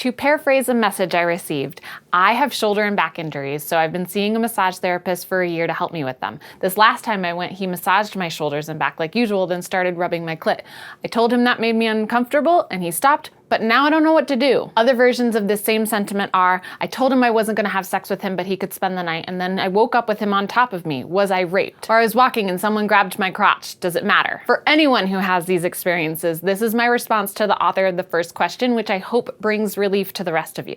To paraphrase a message I received, I have shoulder and back injuries, so I've been seeing a massage therapist for a year to help me with them. This last time I went, he massaged my shoulders and back like usual, then started rubbing my clit. I told him that made me uncomfortable, and he stopped, but now I don't know what to do. Other versions of this same sentiment are, I told him I wasn't gonna have sex with him, but he could spend the night, and then I woke up with him on top of me. Was I raped? Or I was walking and someone grabbed my crotch. Does it matter? For anyone who has these experiences, this is my response to the author of the first question, which I hope brings relief to the rest of you.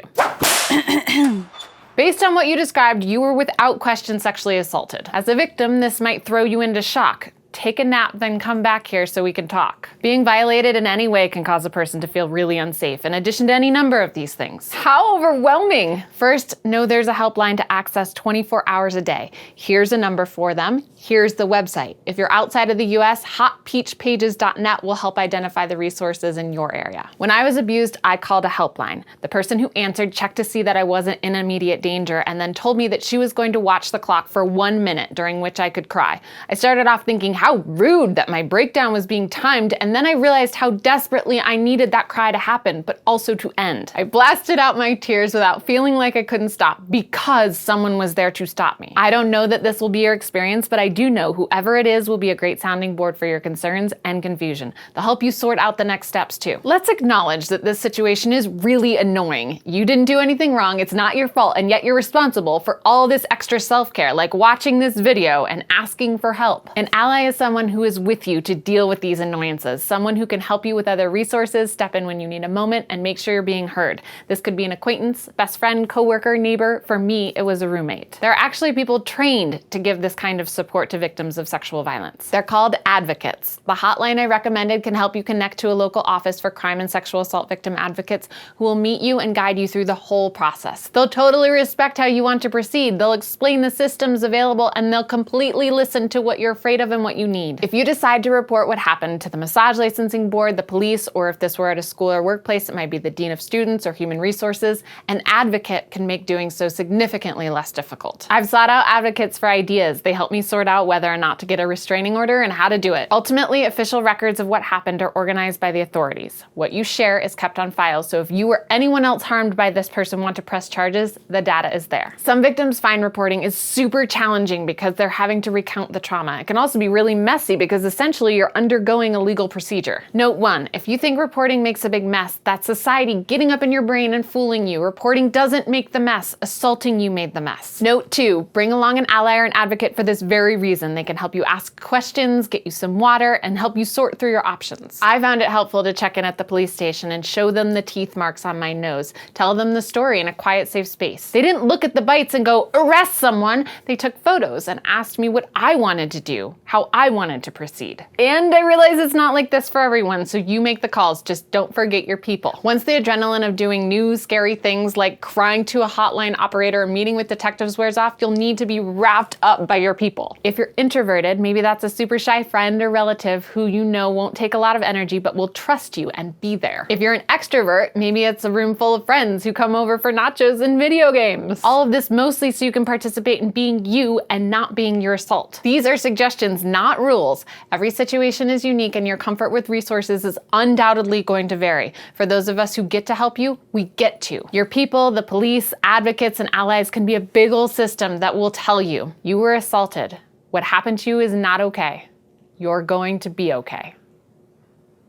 Based on what you described, you were without question sexually assaulted. As a victim, this might throw you into shock. Take a nap, then come back here so we can talk. Being violated in any way can cause a person to feel really unsafe, in addition to any number of these things. How overwhelming! First, know there's a helpline to access 24 hours a day. Here's a number for them. Here's the website. If you're outside of the US, hotpeachpages.net will help identify the resources in your area. When I was abused, I called a helpline. The person who answered checked to see that I wasn't in immediate danger and then told me that she was going to watch the clock for 1 minute, during which I could cry. I started off thinking how rude that my breakdown was being timed, and then I realized how desperately I needed that cry to happen, but also to end. I blasted out my tears without feeling like I couldn't stop because someone was there to stop me. I don't know that this will be your experience, but I do know whoever it is will be a great sounding board for your concerns and confusion. They'll help you sort out the next steps too. Let's acknowledge that this situation is really annoying. You didn't do anything wrong, it's not your fault, and yet you're responsible for all this extra self-care, like watching this video and asking for help. An ally is someone who is with you to deal with these annoyances, someone who can help you with other resources, step in when you need a moment, and make sure you're being heard. This could be an acquaintance, best friend, coworker, neighbor. For me, it was a roommate. There are actually people trained to give this kind of support to victims of sexual violence. They're called advocates. The hotline I recommended can help you connect to a local office for crime and sexual assault victim advocates who will meet you and guide you through the whole process. They'll totally respect how you want to proceed. They'll explain the systems available, and they'll completely listen to what you're afraid of and what you need. If you decide to report what happened to the massage licensing board, the police, or if this were at a school or workplace, it might be the dean of students or human resources, an advocate can make doing so significantly less difficult. I've sought out advocates for ideas. They help me sort out whether or not to get a restraining order and how to do it. Ultimately, official records of what happened are organized by the authorities. What you share is kept on file, so if you or anyone else harmed by this person want to press charges, the data is there. Some victims find reporting is super challenging because they're having to recount the trauma. It can also be really messy because essentially you're undergoing a legal procedure. Note 1, if you think reporting makes a big mess, that's society getting up in your brain and fooling you. Reporting doesn't make the mess, assaulting you made the mess. Note 2, bring along an ally or an advocate for this very reason. They can help you ask questions, get you some water, and help you sort through your options. I found it helpful to check in at the police station and show them the teeth marks on my nose, tell them the story in a quiet, safe space. They didn't look at the bites and go, arrest someone. They took photos and asked me what I wanted to do, how I wanted to proceed. And I realize it's not like this for everyone, so you make the calls, just don't forget your people. Once the adrenaline of doing new, scary things like crying to a hotline operator or meeting with detectives wears off, you'll need to be wrapped up by your people. If you're introverted, maybe that's a super shy friend or relative who you know won't take a lot of energy but will trust you and be there. If you're an extrovert, maybe it's a room full of friends who come over for nachos and video games. All of this mostly so you can participate in being you and not being your assault. These are suggestions, not rules. Every situation is unique and your comfort with resources is undoubtedly going to vary. For those of us who get to help you, we get to. Your people, the police, advocates, and allies can be a big old system that will tell you, you were assaulted. What happened to you is not okay. You're going to be okay.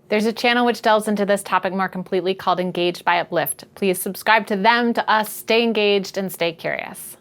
There's a channel which delves into this topic more completely called Engaged by Uplift. Please subscribe to them, to us, stay engaged, and stay curious.